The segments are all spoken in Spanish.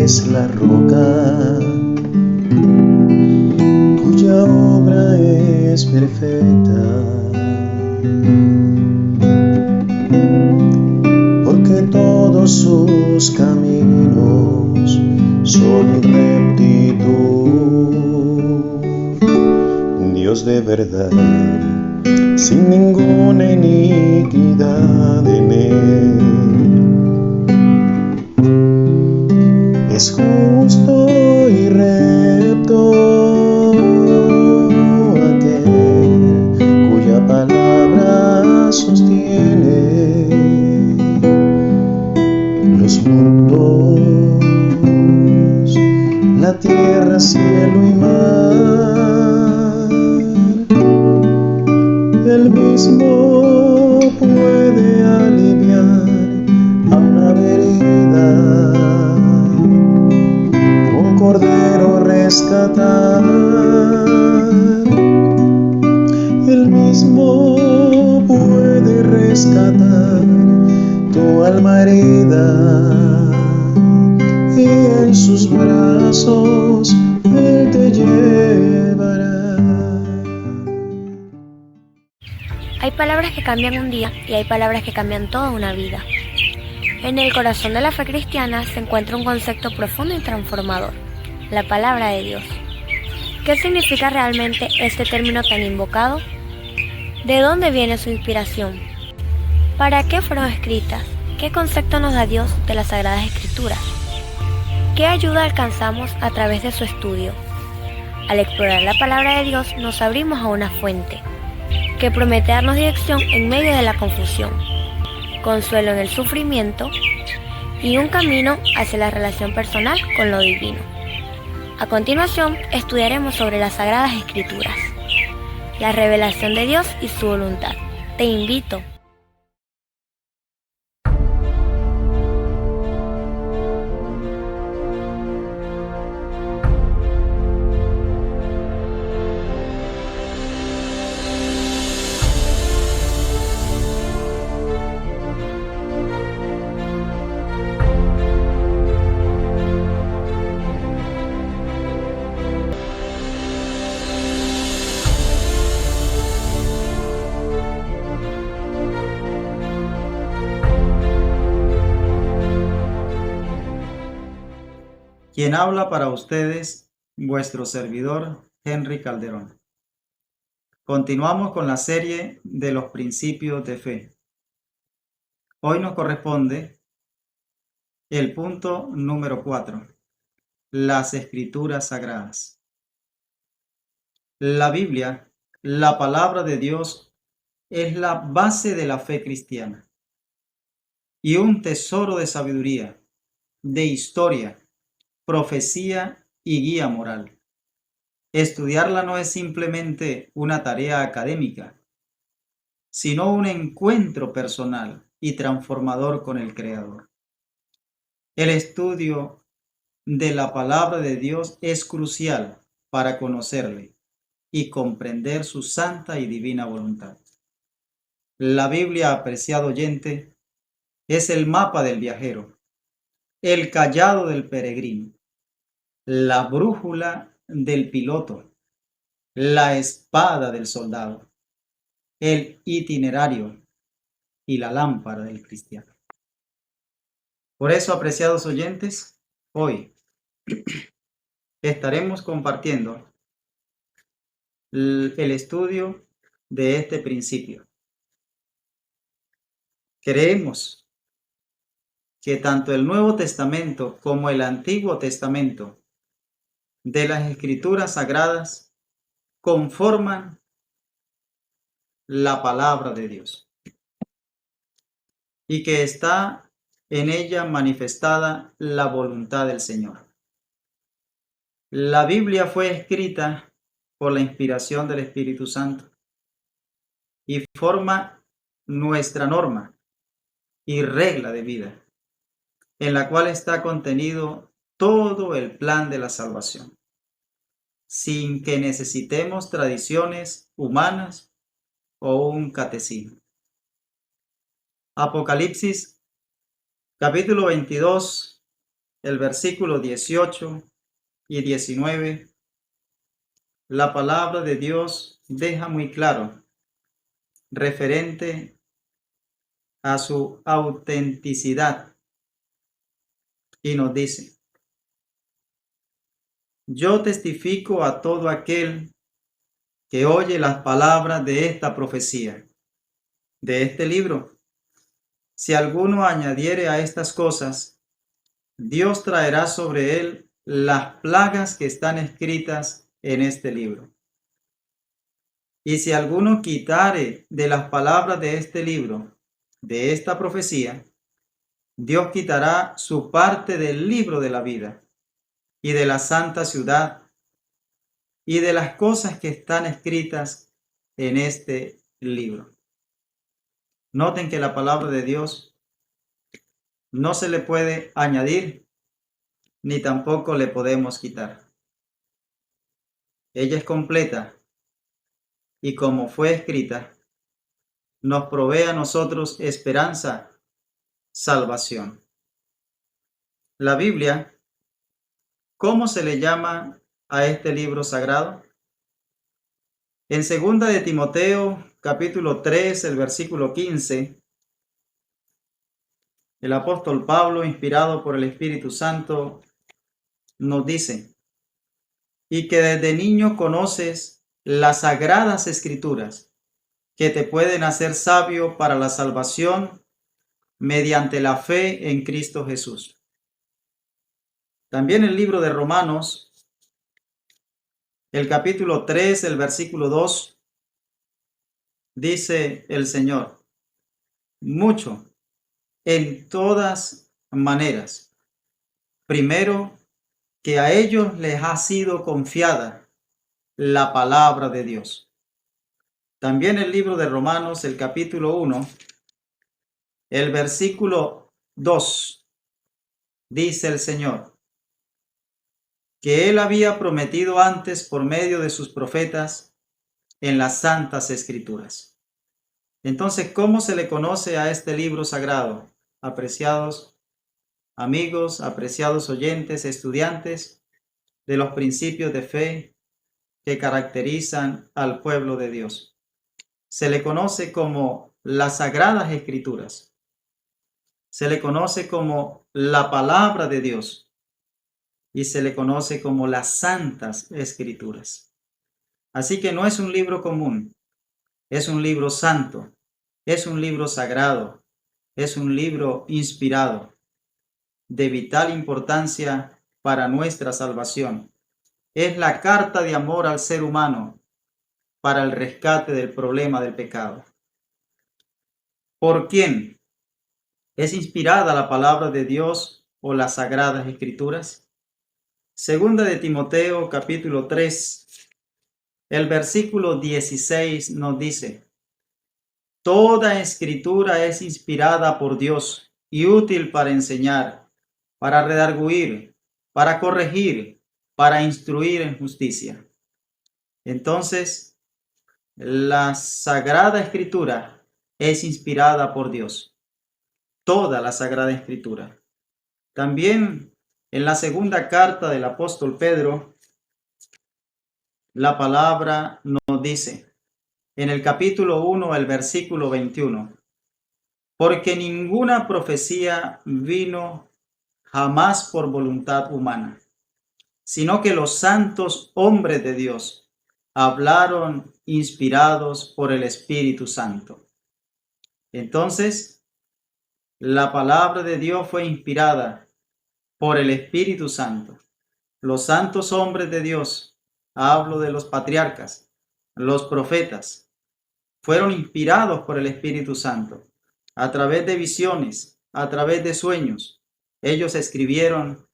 es la roca, cuya obra es perfecta, porque todos sus caminos son rectitud. Dios de verdad, sin ninguna iniquidad en él, es justo y recto aquel cuya palabra sostiene los mundos, la tierra, cielo y mar. Él mismo puede aliviar a una herida, un cordero rescatar. Él mismo puede rescatar tu alma herida, y en sus brazos Él te llevará. Hay palabras que cambian un día y hay palabras que cambian toda una vida. En el corazón de la fe cristiana se encuentra un concepto profundo y transformador: la palabra de Dios. ¿Qué significa realmente este término tan invocado? ¿De dónde viene su inspiración? ¿Para qué fueron escritas? ¿Qué concepto nos da Dios de las Sagradas Escrituras? ¿Qué ayuda alcanzamos a través de su estudio? Al explorar la palabra de Dios nos abrimos a una fuente que promete darnos dirección en medio de la confusión, consuelo en el sufrimiento y un camino hacia la relación personal con lo divino. A continuación, estudiaremos sobre las Sagradas Escrituras, la revelación de Dios y su voluntad. Te invito. Quien habla para ustedes, vuestro servidor, Henry Calderón. Continuamos con la serie de los principios de fe. Hoy nos corresponde el punto número 4, las Escrituras Sagradas. La Biblia, la palabra de Dios, es la base de la fe cristiana y un tesoro de sabiduría, de historia, profecía y guía moral. Estudiarla no es simplemente una tarea académica, sino un encuentro personal y transformador con el Creador. El estudio de la palabra de Dios es crucial para conocerle y comprender su santa y divina voluntad. La Biblia, apreciado oyente, es el mapa del viajero, el cayado del peregrino, la brújula del piloto, la espada del soldado, el itinerario y la lámpara del cristiano. Por eso, apreciados oyentes, hoy estaremos compartiendo el estudio de este principio. Creemos que tanto el Nuevo Testamento como el Antiguo Testamento de las Escrituras Sagradas conforman la palabra de Dios y que está en ella manifestada la voluntad del Señor. La Biblia fue escrita por la inspiración del Espíritu Santo y forma nuestra norma y regla de vida, en la cual está contenido todo el plan de la salvación, sin que necesitemos tradiciones humanas o un catecismo. Apocalipsis capítulo 22, el versículo 18 y 19, la palabra de Dios deja muy claro referente a su autenticidad y nos dice: yo testifico a todo aquel que oye las palabras de esta profecía, de este libro. Si alguno añadiere a estas cosas, Dios traerá sobre él las plagas que están escritas en este libro. Y si alguno quitare de las palabras de este libro, de esta profecía, Dios quitará su parte del libro de la vida y de la santa ciudad y de las cosas que están escritas en este libro. Noten que la palabra de Dios no se le puede añadir ni tampoco le podemos quitar. Ella es completa y como fue escrita, nos provee a nosotros esperanza, salvación. La Biblia, ¿cómo se le llama a este libro sagrado? En 2 de Timoteo, capítulo 3, el versículo 15, el apóstol Pablo, inspirado por el Espíritu Santo, nos dice: y que desde niño conoces las sagradas escrituras que te pueden hacer sabio para la salvación mediante la fe en Cristo Jesús. También el libro de Romanos, el capítulo 3, el versículo 2, dice el Señor: mucho, en todas maneras. Primero, que a ellos les ha sido confiada la palabra de Dios. También el libro de Romanos, el capítulo 1, el versículo 2, dice el Señor que Él había prometido antes por medio de sus profetas en las santas escrituras. Entonces, ¿cómo se le conoce a este libro sagrado? Apreciados amigos, apreciados oyentes, estudiantes de los principios de fe que caracterizan al pueblo de Dios. Se le conoce como las sagradas escrituras. Se le conoce como la palabra de Dios y se le conoce como las santas escrituras. Así que no es un libro común, es un libro santo, es un libro sagrado, es un libro inspirado, de vital importancia para nuestra salvación. Es la carta de amor al ser humano para el rescate del problema del pecado. ¿Por quién es inspirada la palabra de Dios o las sagradas escrituras? Segunda de Timoteo, capítulo 3, el versículo 16 nos dice: toda escritura es inspirada por Dios y útil para enseñar, para redarguir, para corregir, para instruir en justicia. Entonces, la Sagrada Escritura es inspirada por Dios. Toda la Sagrada Escritura. También en la segunda carta del apóstol Pedro, la palabra nos dice, en el capítulo 1, el versículo 21, porque ninguna profecía vino jamás por voluntad humana, sino que los santos hombres de Dios hablaron inspirados por el Espíritu Santo. Entonces, la palabra de Dios fue inspirada por el Espíritu Santo. Los santos hombres de Dios, hablo de los patriarcas, los profetas, fueron inspirados por el Espíritu Santo. A través de visiones, a través de sueños, ellos escribieron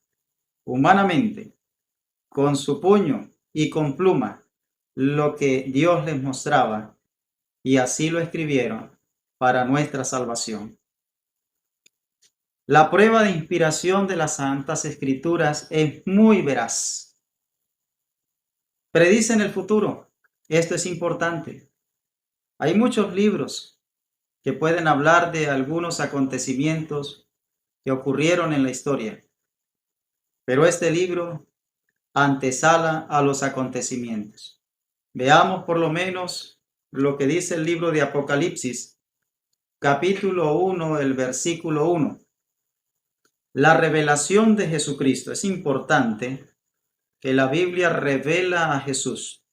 humanamente, con su puño y con pluma, lo que Dios les mostraba, y así lo escribieron para nuestra salvación. La prueba de inspiración de las Santas Escrituras es muy veraz. Predicen el futuro. Esto es importante. Hay muchos libros que pueden hablar de algunos acontecimientos que ocurrieron en la historia. pero este libro antesala a los acontecimientos. Veamos por lo menos lo que dice el libro de Apocalipsis, capítulo 1, el versículo 1. La revelación de Jesucristo. Es importante que la Biblia revela a Jesús.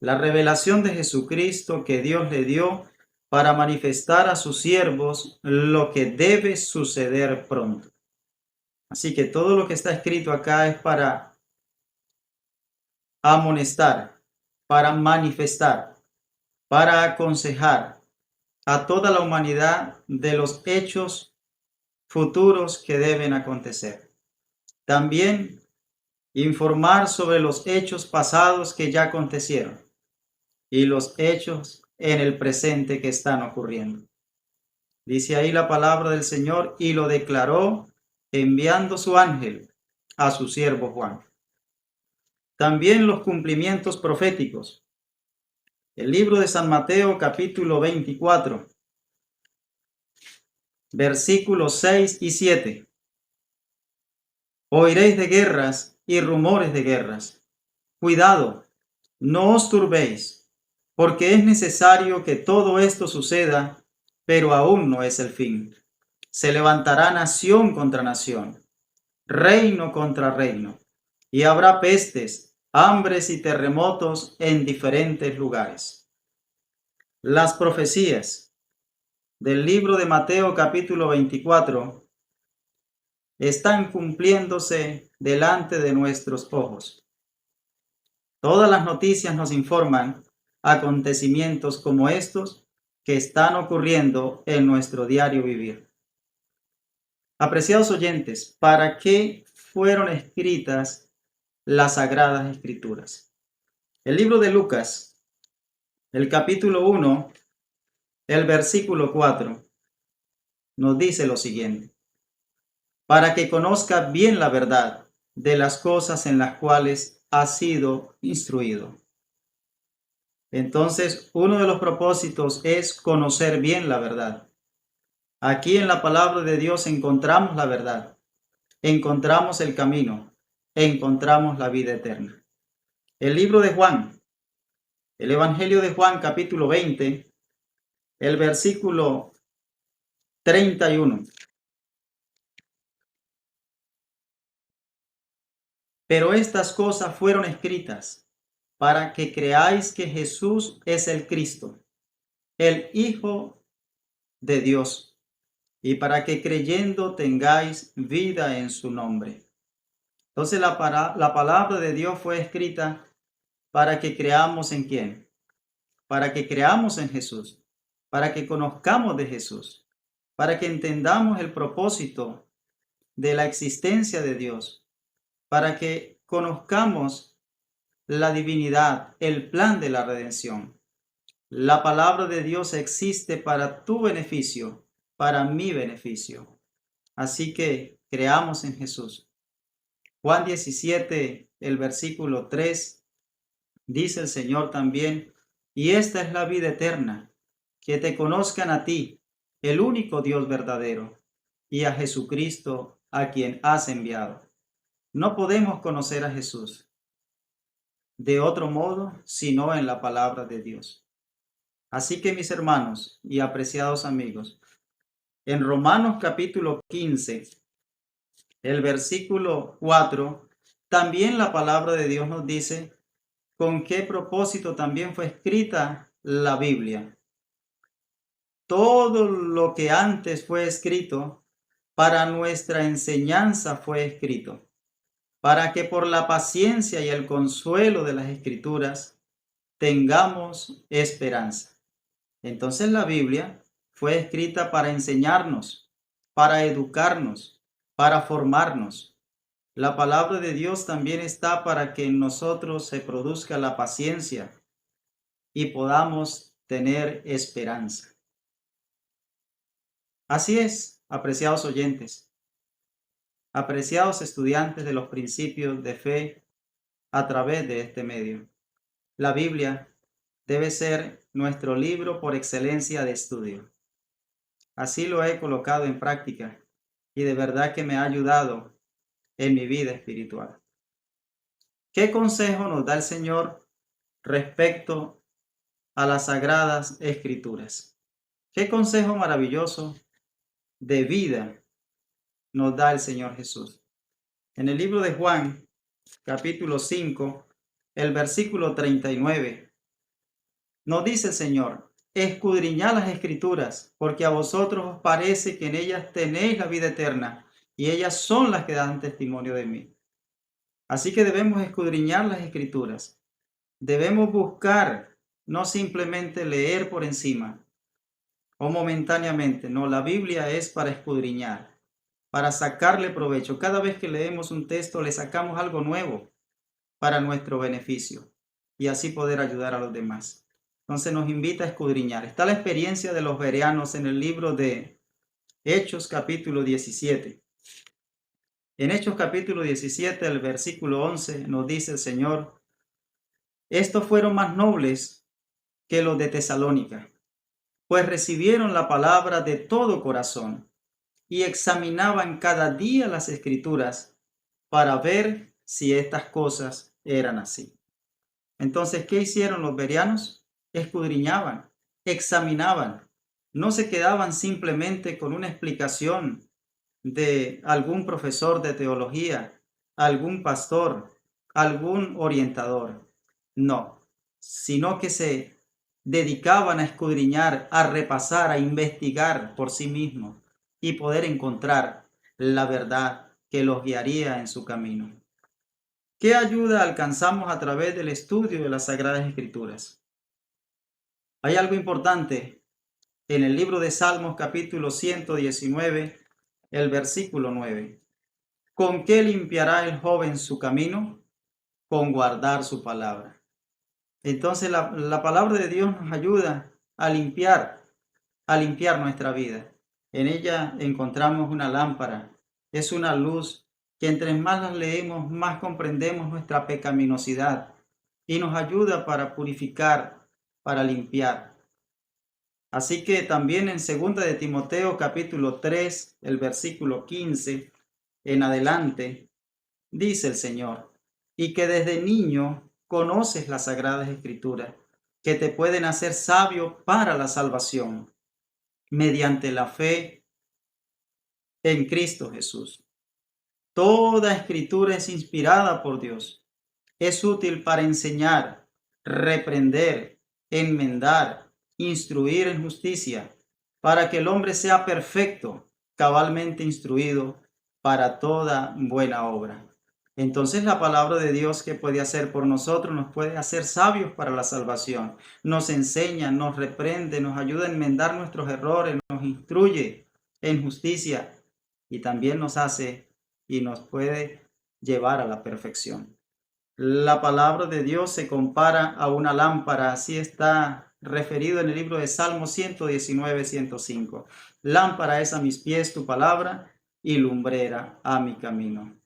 La revelación de Jesucristo que Dios le dio para manifestar a sus siervos lo que debe suceder pronto. Así que todo lo que está escrito acá es para amonestar, para manifestar, para aconsejar a toda la humanidad de los hechos futuros que deben acontecer. También informar sobre los hechos pasados que ya acontecieron y los hechos en el presente que están ocurriendo. Dice ahí la palabra del Señor, y lo declaró enviando su ángel a su siervo Juan. También los cumplimientos proféticos. El libro de San Mateo, capítulo 24, versículos 6 y 7. Oiréis de guerras y rumores de guerras. Cuidado, no os turbéis, porque es necesario que todo esto suceda, pero aún no es el fin. Se levantará nación contra nación, reino contra reino, y habrá pestes, hambres y terremotos en diferentes lugares. Las profecías del libro de Mateo capítulo 24 están cumpliéndose delante de nuestros ojos. Todas las noticias nos informan acontecimientos como estos que están ocurriendo en nuestro diario vivir. Apreciados oyentes, ¿para qué fueron escritas las Sagradas Escrituras? El libro de Lucas, el capítulo 1, el versículo 4, nos dice lo siguiente: para que conozca bien la verdad de las cosas en las cuales ha sido instruido. Entonces, uno de los propósitos es conocer bien la verdad. Aquí en la palabra de Dios encontramos la verdad, encontramos el camino, encontramos la vida eterna. El libro de Juan, el Evangelio de Juan, capítulo 20, el versículo 31. Pero estas cosas fueron escritas para que creáis que Jesús es el Cristo, el Hijo de Dios, y para que creyendo tengáis vida en su nombre. Entonces la palabra de Dios fue escrita para que creamos en quién, para que creamos en Jesús, para que conozcamos de Jesús, para que entendamos el propósito de la existencia de Dios, para que conozcamos la divinidad, el plan de la redención. La palabra de Dios existe para tu beneficio, para mi beneficio. Así que creamos en Jesús. Juan 17, el versículo 3, dice el Señor también: y esta es la vida eterna, que te conozcan a ti, el único Dios verdadero, y a Jesucristo, a quien has enviado. No podemos conocer a Jesús de otro modo sino en la palabra de Dios. Así que, mis hermanos y apreciados amigos, en Romanos capítulo 15, el versículo 4, también la palabra de Dios nos dice con qué propósito también fue escrita la Biblia. Todo lo que antes fue escrito para nuestra enseñanza fue escrito, para que por la paciencia y el consuelo de las Escrituras tengamos esperanza. Entonces la Biblia fue escrita para enseñarnos, para educarnos, para formarnos. La palabra de Dios también está para que en nosotros se produzca la paciencia y podamos tener esperanza. Así es, apreciados oyentes, apreciados estudiantes de los principios de fe a través de este medio. La Biblia debe ser nuestro libro por excelencia de estudio. Así lo he colocado en práctica y de verdad que me ha ayudado en mi vida espiritual. ¿Qué consejo nos da el Señor respecto a las sagradas escrituras? ¿Qué consejo maravilloso de vida nos da el Señor Jesús? En el libro de Juan, capítulo 5, el versículo 39, nos dice el Señor: escudriñad las escrituras, porque a vosotros os parece que en ellas tenéis la vida eterna, y ellas son las que dan testimonio de mí. Así que debemos escudriñar las escrituras. Debemos buscar, no simplemente leer por encima o momentáneamente. No, la Biblia es para escudriñar, para sacarle provecho. Cada vez que leemos un texto le sacamos algo nuevo para nuestro beneficio y así poder ayudar a los demás. Entonces nos invita a escudriñar. Está la experiencia de los bereanos en el libro de Hechos capítulo 17. En Hechos capítulo 17, el versículo 11, nos dice el Señor: estos fueron más nobles que los de Tesalónica, pues recibieron la palabra de todo corazón y examinaban cada día las escrituras para ver si estas cosas eran así. Entonces, ¿qué hicieron los bereanos? Escudriñaban, examinaban, no se quedaban simplemente con una explicación de algún profesor de teología, algún pastor, algún orientador. No, sino que se dedicaban a escudriñar, a repasar, a investigar por sí mismos y poder encontrar la verdad que los guiaría en su camino. ¿Qué ayuda alcanzamos a través del estudio de las Sagradas Escrituras? Hay algo importante en el libro de Salmos capítulo 119, el versículo 9. ¿Con qué limpiará el joven su camino? Con guardar su palabra. Entonces la palabra de Dios nos ayuda a limpiar nuestra vida. En ella encontramos una lámpara, es una luz que entre más las leemos, más comprendemos nuestra pecaminosidad y nos ayuda para purificar, para limpiar. Así que también en 2 de Timoteo capítulo 3, el versículo 15 en adelante, dice el Señor: y que desde niño conoces las Sagradas Escrituras, que te pueden hacer sabio para la salvación, mediante la fe en Cristo Jesús. Toda escritura es inspirada por Dios. Es útil para enseñar, reprender, enmendar, instruir en justicia, para que el hombre sea perfecto, cabalmente instruido para toda buena obra. Entonces la palabra de Dios, que puede hacer por nosotros, nos puede hacer sabios para la salvación. Nos enseña, nos reprende, nos ayuda a enmendar nuestros errores, nos instruye en justicia y también nos hace y nos puede llevar a la perfección. La palabra de Dios se compara a una lámpara, así está referido en el libro de Salmos 119, 105. Lámpara es a mis pies tu palabra y lumbrera a mi camino.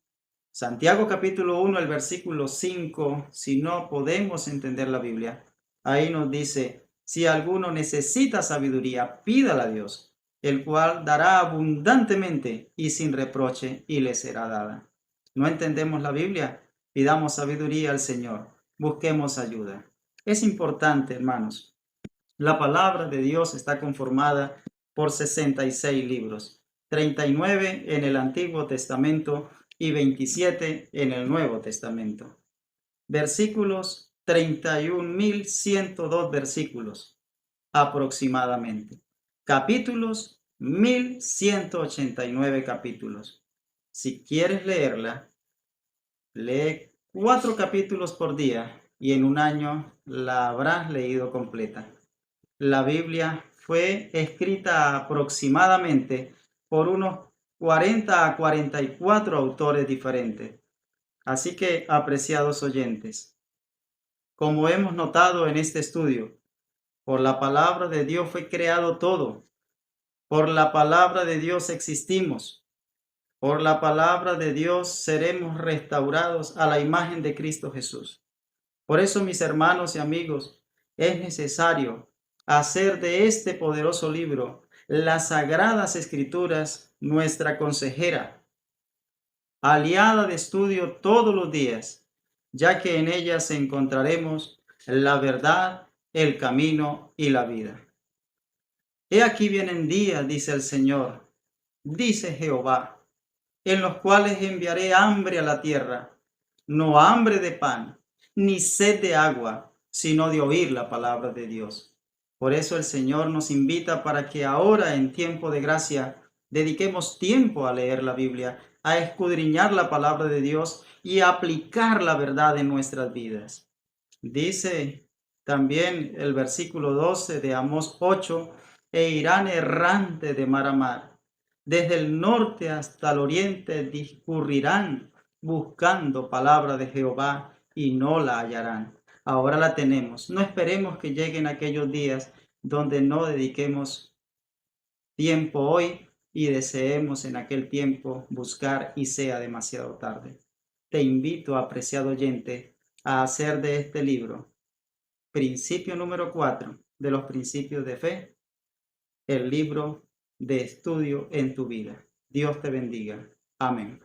Santiago capítulo 1, el versículo 5, si no podemos entender la Biblia, ahí nos dice: si alguno necesita sabiduría, pídala a Dios, el cual dará abundantemente y sin reproche, y le será dada. ¿No entendemos la Biblia? Pidamos sabiduría al Señor, busquemos ayuda. Es importante, hermanos. La palabra de Dios está conformada por 66 libros, 39 en el Antiguo Testamento y 27 en el Nuevo Testamento. Versículos, 31.102 versículos aproximadamente. Capítulos, 1.189 capítulos. Si quieres leerla, lee 4 capítulos por día y en un año la habrás leído completa. La Biblia fue escrita aproximadamente por unos 40 a 44 autores diferentes. Así que, apreciados oyentes, como hemos notado en este estudio, por la palabra de Dios fue creado todo. Por la palabra de Dios existimos. Por la palabra de Dios seremos restaurados a la imagen de Cristo Jesús. Por eso, mis hermanos y amigos, es necesario hacer de este poderoso libro, las Sagradas Escrituras, nuestra consejera, aliada de estudio todos los días, ya que en ellas encontraremos la verdad, el camino y la vida. He aquí vienen días, dice el Señor, dice Jehová, en los cuales enviaré hambre a la tierra, no hambre de pan, ni sed de agua, sino de oír la palabra de Dios. Por eso el Señor nos invita para que ahora, en tiempo de gracia, dediquemos tiempo a leer la Biblia, a escudriñar la palabra de Dios y a aplicar la verdad en nuestras vidas. Dice también el versículo 12 de Amós 8, e irán errante de mar a mar. Desde el norte hasta el oriente discurrirán buscando palabra de Jehová y no la hallarán. Ahora la tenemos. No esperemos que lleguen aquellos días donde no dediquemos tiempo hoy y deseemos en aquel tiempo buscar y sea demasiado tarde. Te invito, apreciado oyente, a hacer de este libro, principio número 4 de los principios de fe, el libro de estudio en tu vida. Dios te bendiga. Amén.